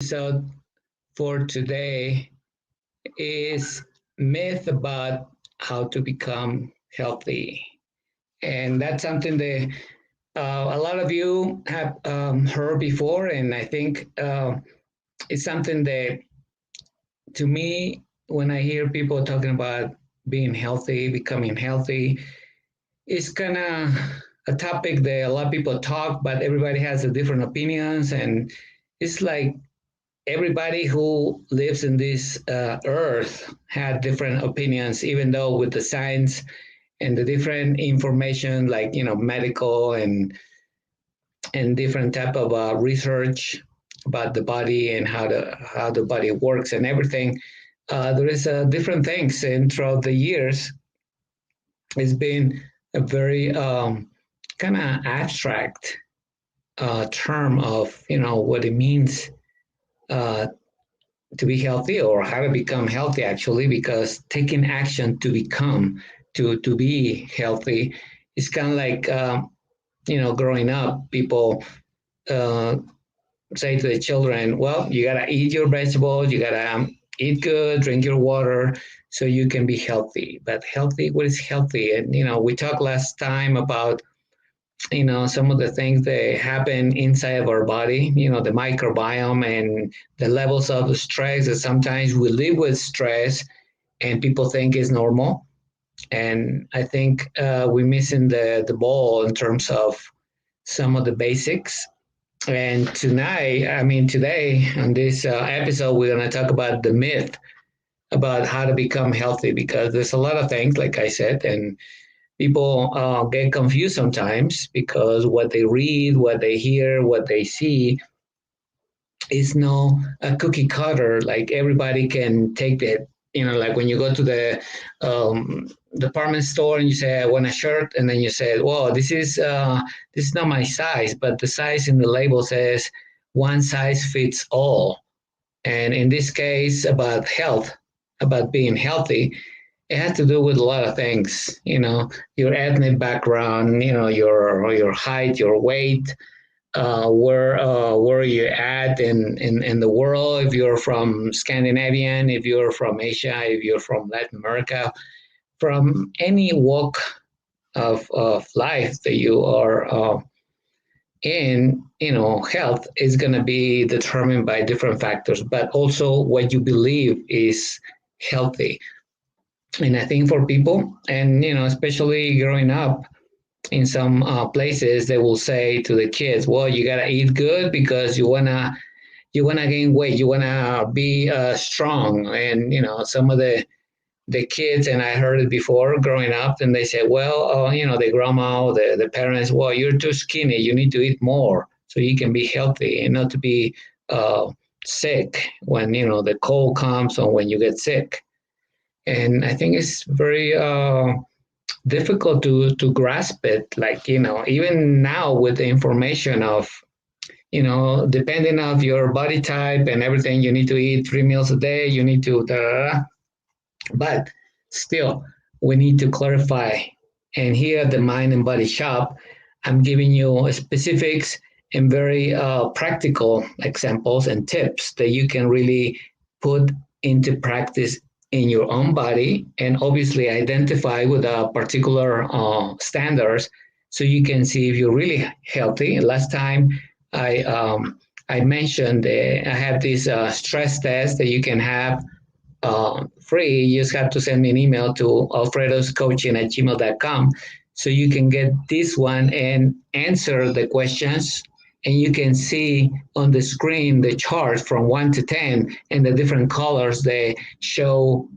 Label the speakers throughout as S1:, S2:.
S1: episode for today is myth about how to become healthy. And that's something that a lot of you have heard before. And I think it's something that, to me, when I hear people talking about being healthy, becoming healthy, it's kind of a topic that a lot of people talk, but everybody has a different opinions. And it's like everybody who lives in this earth had different opinions, even though with the science and the different information, like medical and different type of research about the body and how the body works and everything. There is different things, and throughout the years, it's been a very kind of abstract term of what it means uh, to be healthy or how to become healthy, actually, because taking action to become to be healthy is kind of like growing up, people uh, say to the children, well, you got to eat your vegetables, you got to eat good, drink your water, so you can be healthy. But healthy, what is healthy? And we talked last time about some of the things that happen inside of our body, the microbiome and the levels of stress, that sometimes we live with stress and people think is normal. And I think we're missing the ball in terms of some of the basics. And today on this episode, we're going to talk about the myth about how to become healthy, because there's a lot of things, like I said, and people get confused sometimes because what they read, what they hear, what they see is no a cookie cutter. Like everybody can take that. Like when you go to the department store and you say, "I want a shirt," and then you say, "Well, this is not my size," but the size in the label says one size fits all. And in this case, about health, about being healthy, it has to do with a lot of things. Your ethnic background, your height, your weight, where you're at in the world. If you're from Scandinavian, if you're from Asia, if you're from Latin America, from any walk of life that you are in, health is going to be determined by different factors, but also what you believe is healthy. And I think for people, and especially growing up in some places, they will say to the kids, "Well, you gotta eat good because you wanna gain weight, you wanna be strong." And some of the kids, and I heard it before growing up, and they say, "Well, the grandma, or the parents, well, you're too skinny. You need to eat more so you can be healthy and not to be uh, sick when the cold comes or when you get sick." And I think it's very difficult to grasp it. Like even now with the information of depending of your body type and everything, you need to eat 3 meals a day. You need to da, da, da. But still, we need to clarify. And here at the Mind and Body Shop, I'm giving you specifics and very practical examples and tips that you can really put into practice in your own body, and obviously identify with a particular standards, so you can see if you're really healthy. Last time I mentioned I have this stress test that you can have free. You just have to send me an email to alfredoscoaching@gmail.com, so you can get this one and answer the questions. And you can see on the screen the chart from 1 to 10 and the different colors. They show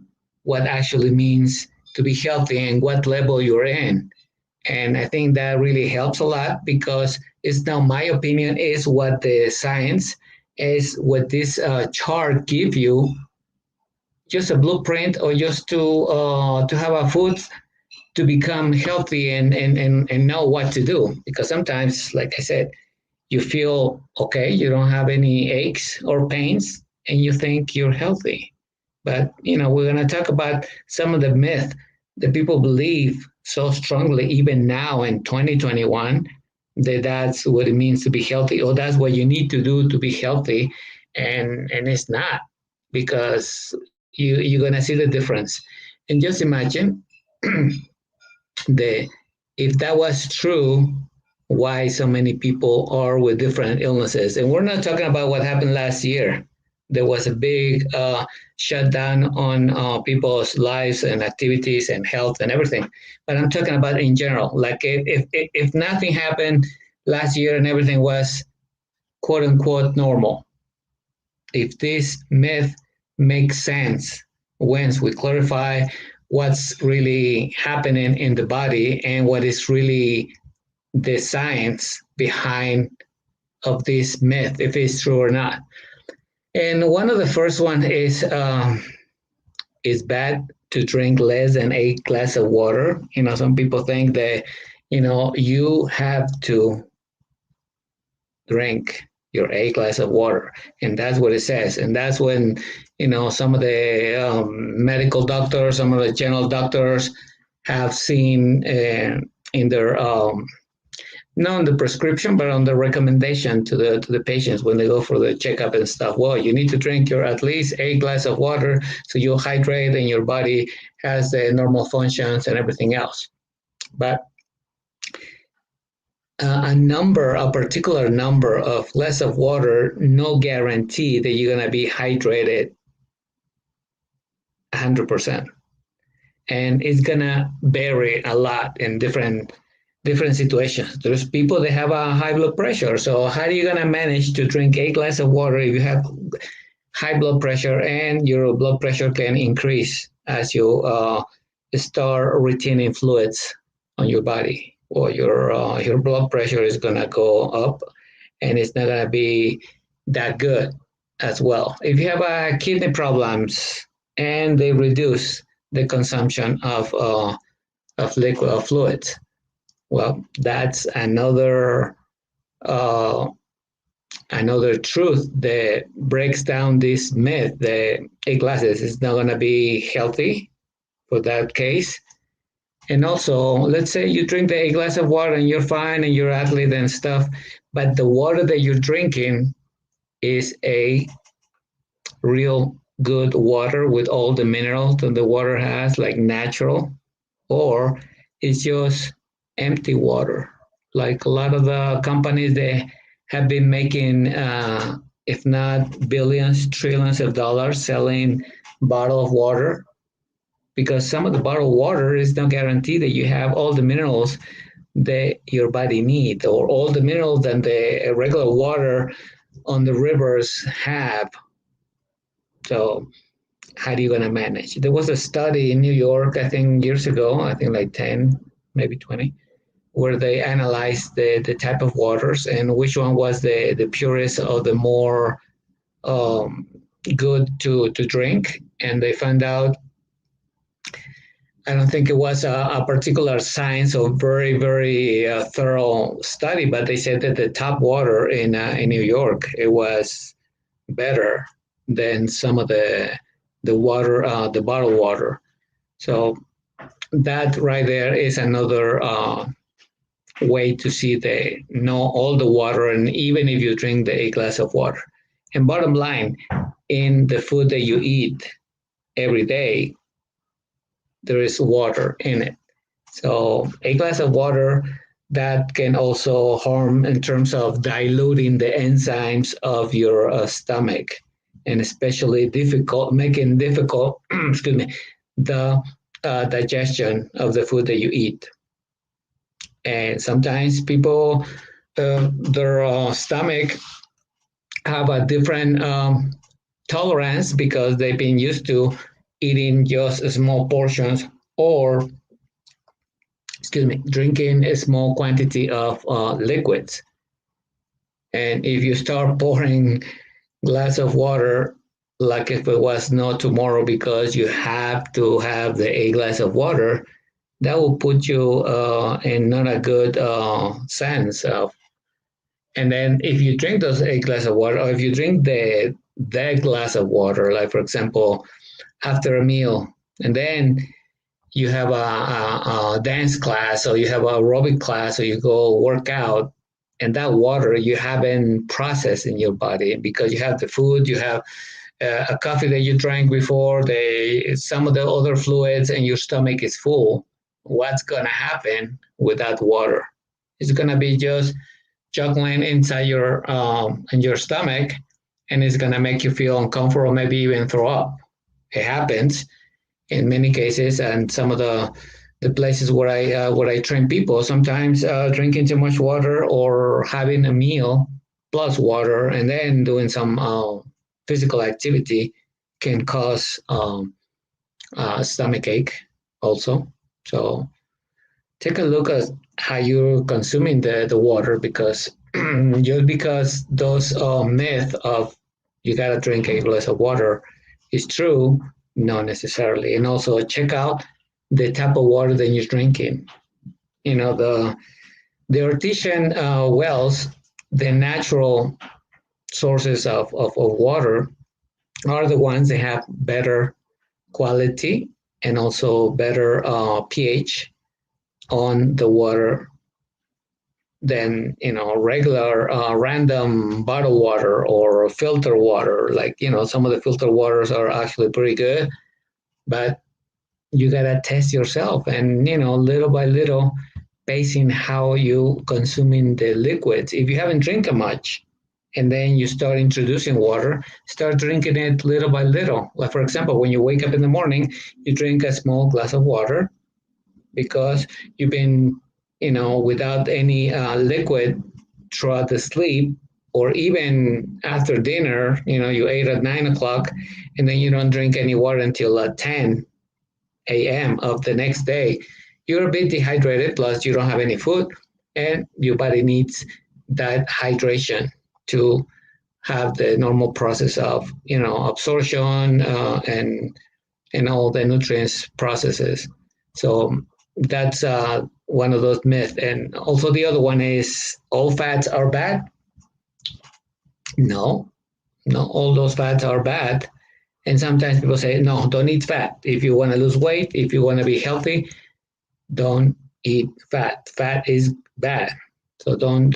S1: what actually means to be healthy and what level you're in. And I think that really helps a lot, because it's not my opinion, is what the science is, what this chart give you, just a blueprint, or just to have a food to become healthy and know what to do. Because sometimes, like I said, you feel okay, you don't have any aches or pains, and you think you're healthy. But we're going to talk about some of the myth that people believe so strongly, even now in 2021, that that's what it means to be healthy, or that's what you need to do to be healthy. and it's not, because you're gonna see the difference. And just imagine the if that was true, why so many people are with different illnesses. And we're not talking about what happened last year. There was a big shutdown on people's lives and activities and health and everything. But I'm talking about in general. Like if nothing happened last year and everything was quote unquote normal, if this myth makes sense once we clarify what's really happening in the body and what is really the science behind of this myth, if it's true or not. And one of the first one is bad to drink less than 8 glasses of water. Some people think that you have to drink your 8 glasses of water, and that's what it says. And that's when some of the medical doctors, some of the general doctors have seen in their not on the prescription, but on the recommendation to the patients when they go for the checkup and stuff. Well, you need to drink your at least 8 glasses of water so you hydrate and your body has the normal functions and everything else. But a particular number of glass of water, no guarantee that you're gonna be hydrated 100%, and it's gonna vary a lot in different situations. There's people that have a high blood pressure. So how are you gonna manage to drink 8 glasses of water if you have high blood pressure and your blood pressure can increase as you start retaining fluids on your body, or your blood pressure is gonna go up, and it's not gonna be that good as well. If you have kidney problems and they reduce the consumption of liquid or fluids, well, that's another truth that breaks down this myth that 8 glasses is not going to be healthy for that case. And also, let's say you drink the 8 glasses of water and you're fine and you're athlete and stuff, but the water that you're drinking is a real good water with all the minerals that the water has, like natural, or it's just empty water. Like a lot of the companies, they have been making, if not billions, trillions of dollars selling bottled water, because some of the bottled water is not guaranteed that you have all the minerals that your body needs, or all the minerals that the regular water on the rivers have. So how are you going to manage? There was a study in New York, I think years ago, I think like 10, maybe 20, where they analyzed the type of waters and which one was the purest or the more um, good to drink. And they found out, I don't think it was a particular science or very, very thorough study, but they said that the top water in New York, it was better than some of the water, the bottled water. So that right there is another way to see the know all the water, and even if you drink the 8 glass of water. And bottom line, in the food that you eat every day, there is water in it. So 8 glass of water, that can also harm in terms of diluting the enzymes of your stomach, and especially making difficult, excuse me, the digestion of the food that you eat. And sometimes people, their stomach have a different tolerance because they've been used to eating just small portions, or excuse me, drinking a small quantity of liquids. And if you start pouring glass of water like if it was no tomorrow because you have to have the 8 glass of water, that will put you in not a good sense of. And then if you drink those 8 glass of water, or if you drink that glass of water, like for example, after a meal, and then you have a dance class, or you have a aerobic class, or you go work out, and that water you haven't processed in your body because you have the food, you have a coffee that you drank before, some of the other fluids, and your stomach is full. What's gonna happen with that water? It's gonna be just juggling inside your in your stomach, and it's gonna make you feel uncomfortable, maybe even throw up. It happens in many cases, and some of the places where I train people, sometimes drinking too much water or having a meal plus water and then doing some physical activity can cause stomach ache also. So take a look at how you're consuming the water, because just because those myth of you gotta drink a glass of water is true, not necessarily. And also check out the type of water that you're drinking. You know, the artesian wells, the natural sources of water are the ones that have better quality and also better pH on the water than regular random bottled water or filter water. Like some of the filter waters are actually pretty good, but you gotta test yourself and little by little basing how you consuming the liquids. If you haven't drinking much and then you start introducing water, start drinking it little by little. Like for example, when you wake up in the morning, you drink a small glass of water because you've been without any liquid throughout the sleep, or even after dinner, you ate at 9 o'clock and then you don't drink any water until 10 a.m. of the next day. You're a bit dehydrated, plus you don't have any food, and your body needs that hydration to have the normal process of absorption and all the nutrients processes. So that's one of those myths. And also the other one is all fats are bad. No, no, all those fats are bad. And sometimes people say, no, don't eat fat. If you want to lose weight, if you want to be healthy, don't eat fat. Fat is bad. So don't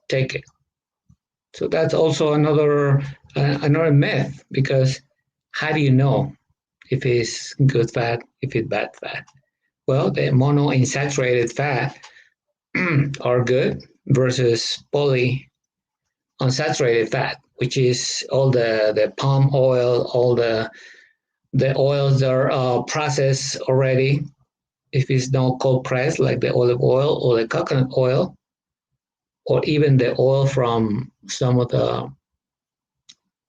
S1: take it. So that's also another myth, because how do you know if it's good fat, if it's bad fat? Well, the monounsaturated fat are good versus polyunsaturated fat, which is all the palm oil, all the oils that are processed already. If it's not cold pressed, like the olive oil or the coconut oil, or even the oil from some of the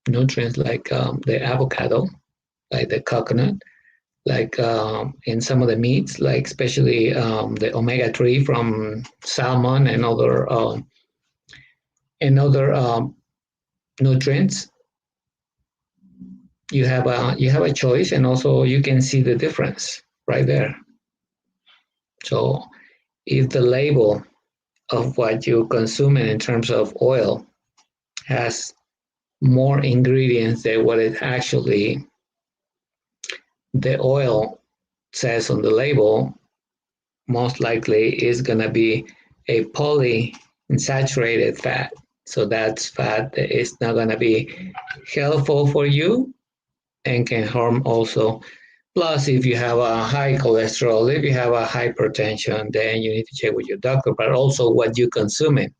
S1: nutrients like the avocado, like the coconut, like in some of the meats, like especially the omega-3 from salmon and other nutrients. You have a choice, and also you can see the difference right there. So if the label of what you're consuming in terms of oil has more ingredients than what it actually the oil says on the label, most likely is going to be a polyunsaturated fat. So that's fat that is not going to be helpful for you and can harm also. Plus, if you have a high cholesterol, if you have a hypertension, then you need to check with your doctor, but also what you're consuming.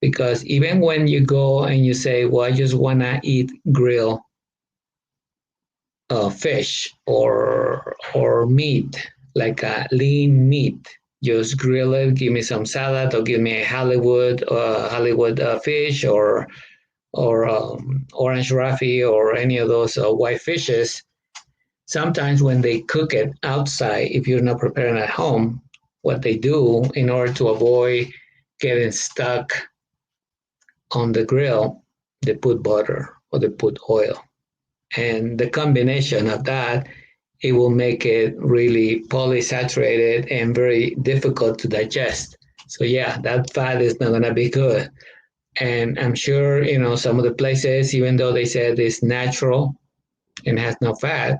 S1: Because even when you go and you say, well, I just want to eat grilled fish or meat, like a lean meat, just grill it, give me some salad, or give me a Hollywood fish, or orange raffy, or any of those white fishes. Sometimes when they cook it outside, if you're not preparing at home, what they do in order to avoid getting stuck on the grill, they put butter or they put oil. And the combination of that, it will make it really polysaturated and very difficult to digest. So yeah, that fat is not gonna be good. And I'm sure, some of the places, even though they said it's natural and has no fat,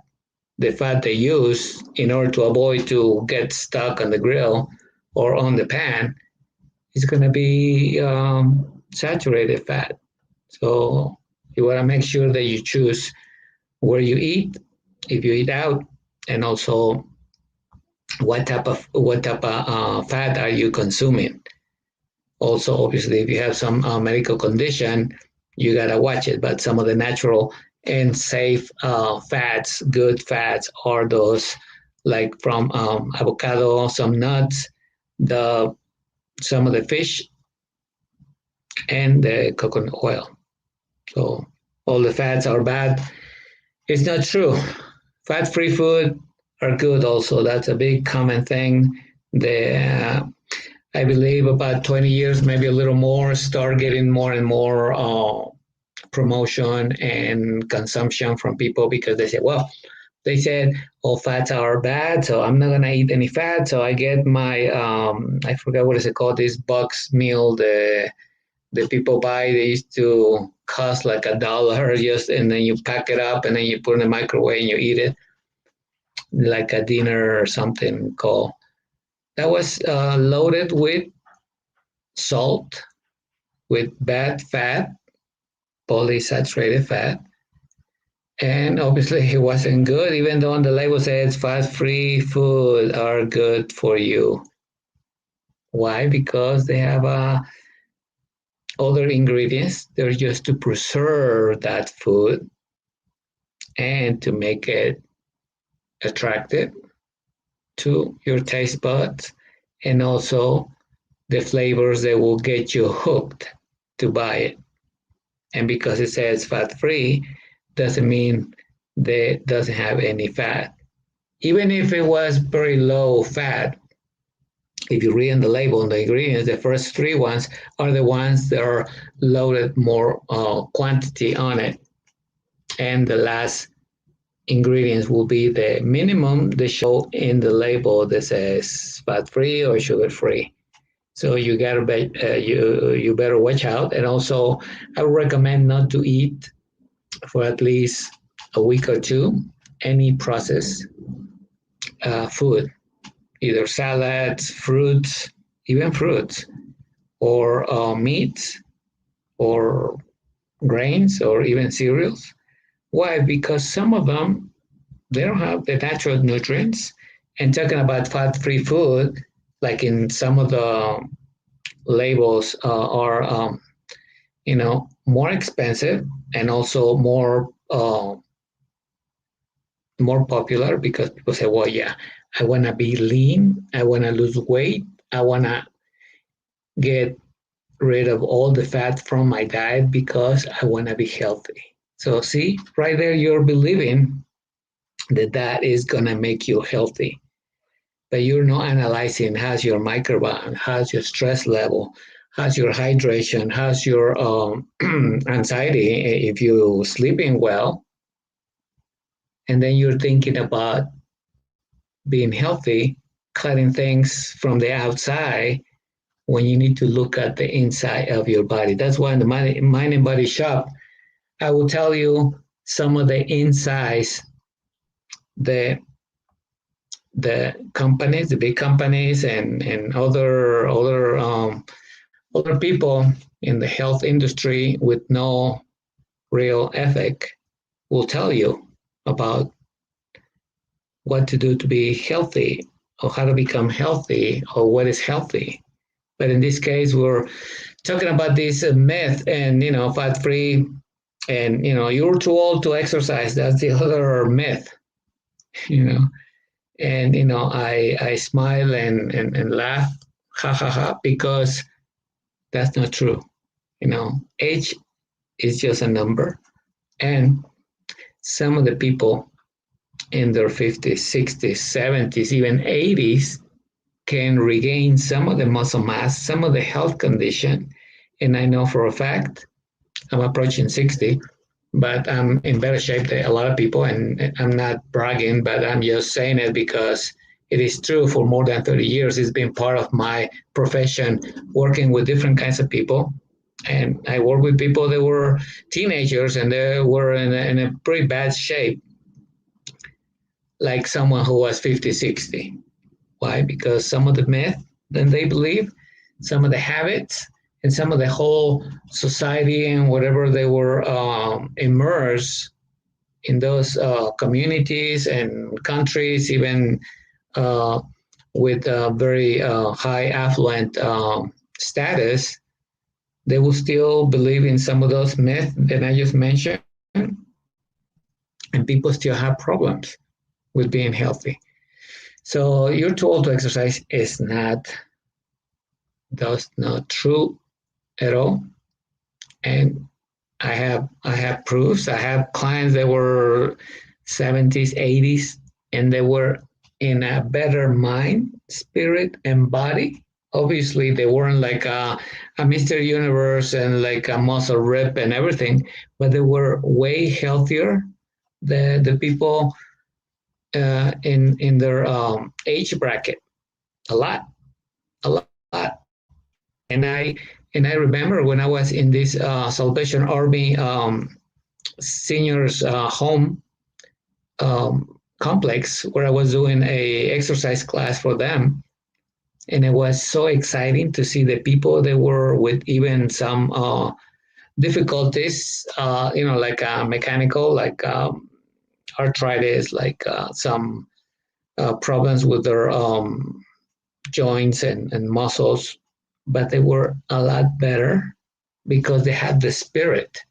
S1: the fat they use in order to avoid to get stuck on the grill or on the pan is going to be saturated fat. So you want to make sure that you choose where you eat, if you eat out, and also what type of fat are you consuming. Also, obviously, if you have some medical condition, you gotta watch it. But some of the natural and safe fats, good fats, are those like from avocado, some nuts, the some of the fish, and the coconut oil. So all the fats are bad. It's not true. Fat-free food are good. Also, that's a big common thing. The I believe about 20 years, maybe a little more, start getting more and more promotion and consumption from people because they say, well, they said all fats are bad, so I'm not gonna eat any fat. So I get my I forgot what is it called, this box meal the people buy. They used to cost like $1 just, and then you pack it up and then you put it in the microwave and you eat it like a dinner or something called. That was loaded with salt, with bad fat, polysaturated fat, and obviously it wasn't good. Even though on the label says fat-free food are good for you. Why? Because they have other ingredients. They're just to preserve that food and to make it attractive to your taste buds, and also the flavors that will get you hooked to buy it. And because it says fat free, doesn't mean that it doesn't have any fat. Even if it was very low fat, if you read on the label and the ingredients, the first three ones are the ones that are loaded more quantity on it. And the last ingredients will be the minimum they show in the label that says fat free or sugar free. So you gotta be, you better watch out. And also, I would recommend not to eat for at least a week or two any processed food, either salads, fruits, even fruits, or meats, or grains, or even cereals. Why? Because some of them, they don't have the natural nutrients. And talking about fat-free food, like in some of the labels are more expensive and also more popular because people say, well, yeah, I want to be lean, I want to lose weight, I want to get rid of all the fat from my diet because I want to be healthy. So see, right there, you're believing that that is going to make you healthy, but you're not analyzing how's your microbiome, how's your stress level, how's your hydration, how's your anxiety, if you're sleeping well, and then you're thinking about being healthy, cutting things from the outside when you need to look at the inside of your body. That's why in the Mind and Body Shop, I will tell you some of the insights, the companies, the big companies, and other people in the health industry with no real ethic will tell you about what to do to be healthy, or how to become healthy, or what is healthy. But in this case, we're talking about this myth, and fat free, and you're too old to exercise. That's the other myth, you know. And I smile and laugh, ha ha ha, because that's not true. Age is just a number, and some of the people in their 50s, 60s, 70s, even 80s can regain some of the muscle mass, some of the health condition. And I know for a fact, I'm approaching 60, but I'm in better shape than a lot of people. And I'm not bragging, but I'm just saying it because it is true. For more than 30 years, it's been part of my profession, working with different kinds of people. And I work with people that were teenagers and they were in a pretty bad shape, like someone who was 50, 60. Why? Because some of the myth that they believe, some of the habits and some of the whole society and whatever they were immersed in those communities and countries, even uh, with very high affluent status, they will still believe in some of those myths that I just mentioned, and people still have problems with being healthy. So you're told to exercise is not that's not true at all. And I have proofs. I have clients that were 70s, 80s, and they were in a better mind, spirit, and body. Obviously, they weren't like a Mr. Universe and like a muscle rip and everything, but they were way healthier. The people in their age bracket, a lot, a lot. And I remember when I was in this Salvation Army seniors home complex where I was doing a exercise class for them, and it was so exciting to see the people that were with even some difficulties, like mechanical, like arthritis, like some problems with their joints and muscles, but they were a lot better because they had the spirit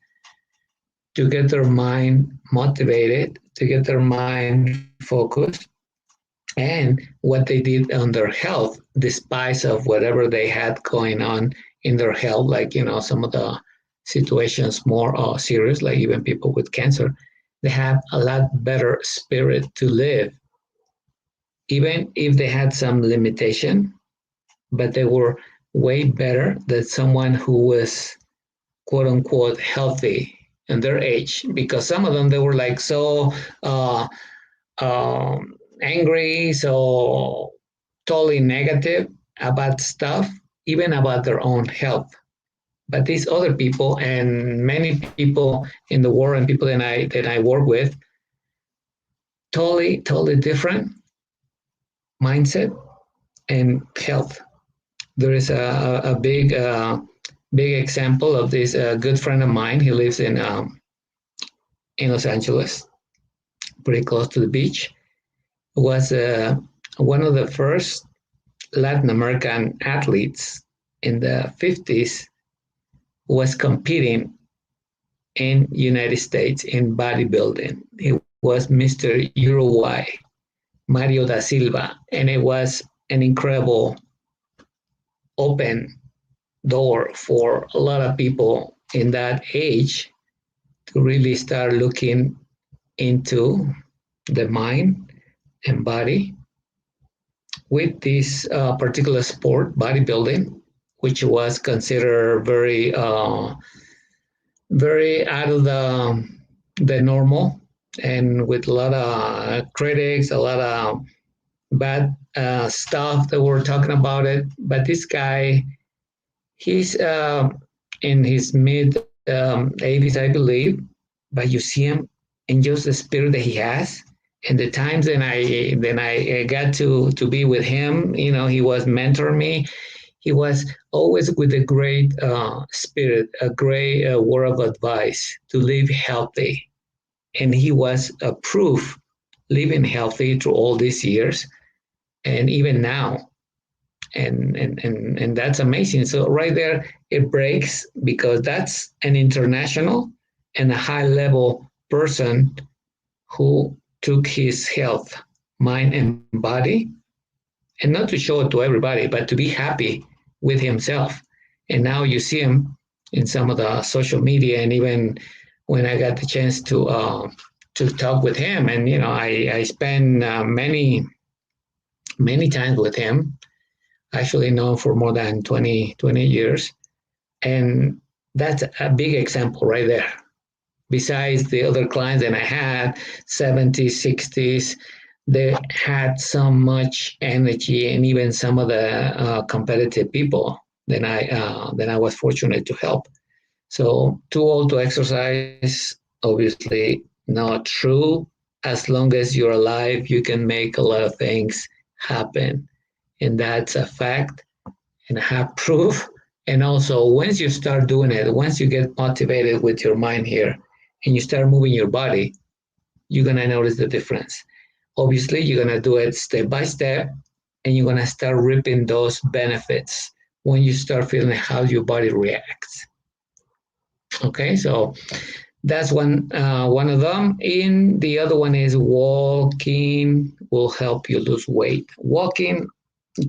S1: to get their mind motivated, to get their mind focused, and what they did on their health, despite of whatever they had going on in their health, like some of the situations more serious, like even people with cancer, they have a lot better spirit to live, even if they had some limitation, but they were way better than someone who was quote unquote healthy in their age, because some of them they were like so angry, so totally negative about stuff, even about their own health. But these other people and many people in the world and people that I work with, totally different mindset and health. There is a big example of this good friend of mine. He lives in Los Angeles, pretty close to the beach. Was one of the first Latin American athletes in the 50s, was competing in United States in bodybuilding. He was Mr. Uruguay, Mario da Silva, and it was an incredible open door for a lot of people in that age to really start looking into the mind and body with this particular sport, bodybuilding, which was considered very out of the normal, and with a lot of critics, a lot of bad stuff that were talking about it. But this guy, he's in his mid 80s, I believe, but you see him and just the spirit that he has. And the times then I got to be with him, he was mentoring me. He was always with a great spirit, a great word of advice to live healthy. And he was a proof living healthy through all these years and even now. And that's amazing. So right there, it breaks because that's an international and a high level person who took his health, mind, and body, and not to show it to everybody, but to be happy with himself. And now you see him in some of the social media, and even when I got the chance to talk with him, and I spent many times with him. Actually, known for more than 20 years, and that's a big example right there. Besides the other clients that I had, 70s, 60s, they had so much energy, and even some of the competitive people that I was fortunate to help. So too old to exercise, obviously not true. As long as you're alive, you can make a lot of things happen, and that's a fact. and have proof. And also, once you start doing it, once you get motivated with your mind here and you start moving your body, you're going to notice the difference. Obviously, you're going to do it step by step and you're going to start reaping those benefits when you start feeling how your body reacts. Okay, so that's one of them. And the other one is walking will help you lose weight. Walking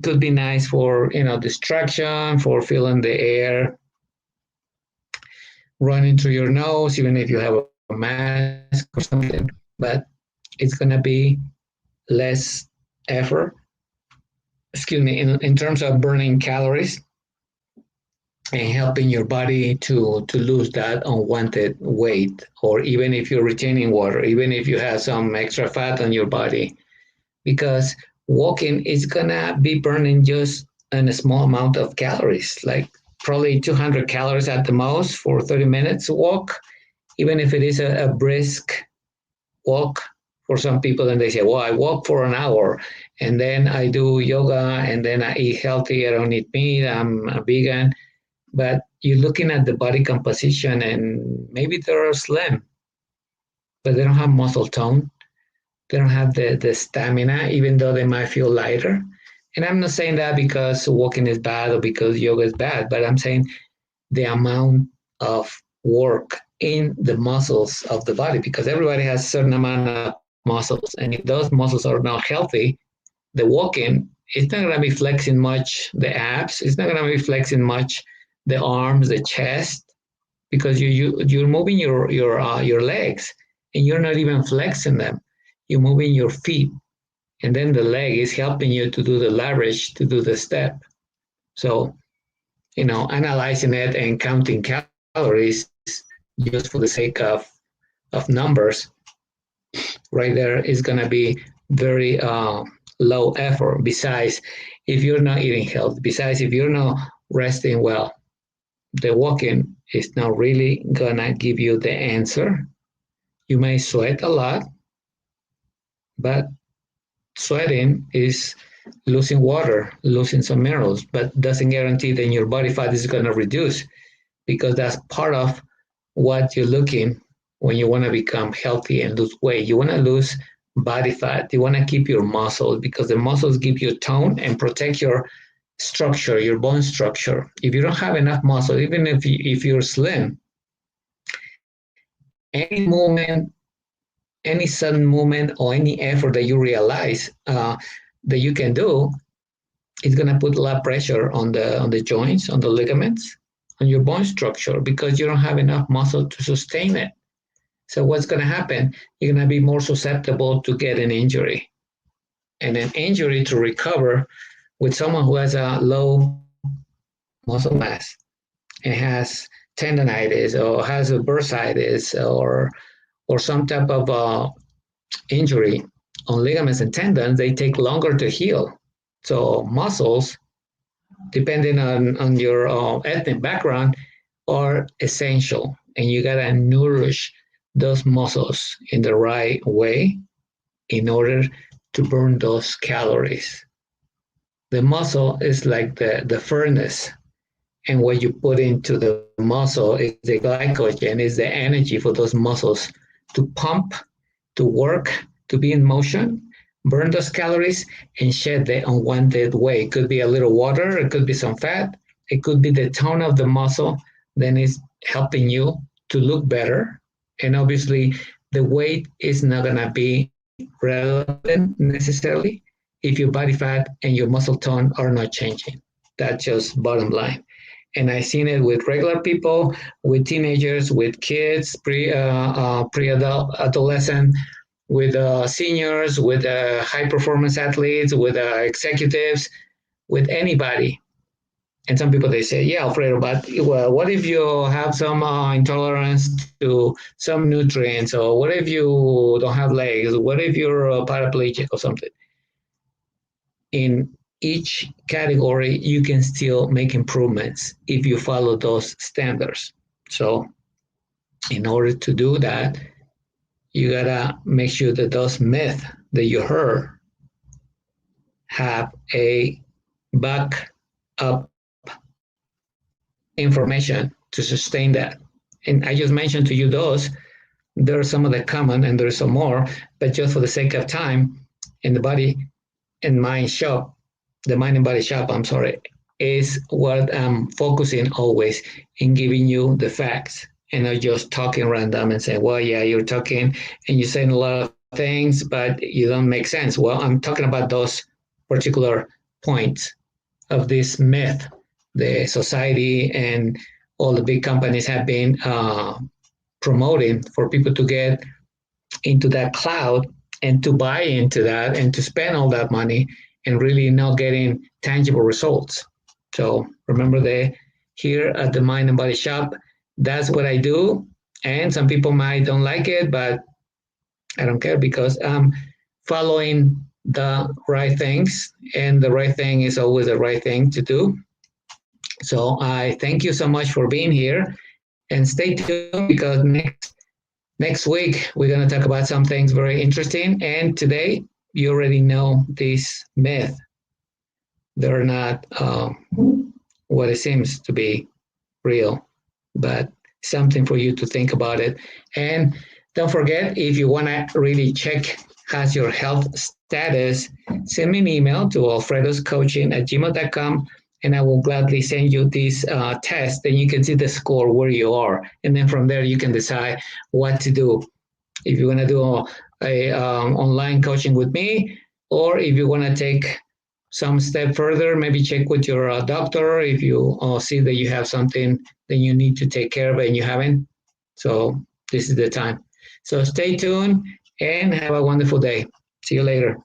S1: could be nice for distraction, for feeling the air running through your nose, even if you have a mask or something. But it's gonna be less effort. Excuse me, in terms of burning calories and helping your body to lose that unwanted weight, or even if you're retaining water, even if you have some extra fat on your body, because walking is gonna be burning just a small amount of calories, like probably 200 calories at the most for 30 minutes walk, even if it is a brisk walk for some people. And they say, well, I walk for an hour and then I do yoga and then I eat healthy, I don't eat meat, I'm a vegan. But you're looking at the body composition and maybe they're slim, but they don't have muscle tone. They don't have the stamina, even though they might feel lighter. And I'm not saying that because walking is bad or because yoga is bad, but I'm saying the amount of work in the muscles of the body, because everybody has a certain amount of muscles. And if those muscles are not healthy, the walking, it's not going to be flexing much the abs. It's not going to be flexing much the arms, the chest, because you're moving your legs and you're not even flexing them. You're moving your feet, and then the leg is helping you to do the leverage to do the step. So analyzing it and counting calories just for the sake of numbers right there is going to be very low effort. Besides, if you're not eating healthy, besides if you're not resting well, the walking is not really gonna give you the answer. You may sweat a lot, but sweating is losing water, losing some minerals, but doesn't guarantee that your body fat is gonna reduce, because that's part of what you're looking when you want to become healthy and lose weight. You want to lose body fat. You want to keep your muscles, because the muscles give you tone and protect your structure, your bone structure. If you don't have enough muscle, even if you're slim, any movement, any sudden movement, or any effort that you realize that you can do, it's gonna put a lot of pressure on the joints, on the ligaments, on your bone structure, because you don't have enough muscle to sustain it. So what's gonna happen? You're gonna be more susceptible to get an injury, and an injury to recover with someone who has a low muscle mass and has tendonitis or has a bursitis or some type of injury on ligaments and tendons, they take longer to heal. So muscles, depending on your ethnic background, are essential, and you gotta nourish those muscles in the right way in order to burn those calories. The muscle is like the furnace, and what you put into the muscle is the glycogen, is the energy for those muscles to pump, to work, to be in motion, burn those calories, and shed the unwanted weight. It could be a little water, it could be some fat, it could be the tone of the muscle, then it's helping you to look better. And obviously, the weight is not going to be relevant necessarily if your body fat and your muscle tone are not changing. That's just bottom line. And I've seen it with regular people, with teenagers, with kids, pre-adolescent, with seniors, with high performance athletes, with executives, with anybody. And some people they say, yeah, Alfredo, but well, what if you have some intolerance to some nutrients, or what if you don't have legs? What if you're paraplegic or something? In each category, you can still make improvements if you follow those standards. So, in order to do that, you gotta make sure that those myths that you heard have a back up information to sustain that. And I just mentioned to you those. There are some of the common, and there's some more, but just for the sake of time, in the body and mind shop, the mind and body shop, I'm sorry, is what I'm focusing always in giving you the facts and not just talking random and saying, well, yeah, you're talking and you're saying a lot of things, but you don't make sense. Well, I'm talking about those particular points of this myth the society and all the big companies have been promoting for people to get into that cloud and to buy into that and to spend all that money and really not getting tangible results. So remember the here at the Mind and Body Shop, that's what I do. And some people might don't like it, but I don't care because I'm following the right things, and the right thing is always the right thing to do. So I thank you so much for being here, and stay tuned because next week we're going to talk about some things very interesting. And today you already know this myth. They're not what it seems to be real, but something for you to think about it. And don't forget, if you want to really check how's your health status, send me an email to alfredoscoaching@gmail.com, and I will gladly send you this test, and you can see the score where you are. And then from there, you can decide what to do. If you want to do online coaching with me, or if you want to take some step further, maybe check with your doctor if you see that you have something that you need to take care of and you haven't. So this is the time. So stay tuned and have a wonderful day. See you later.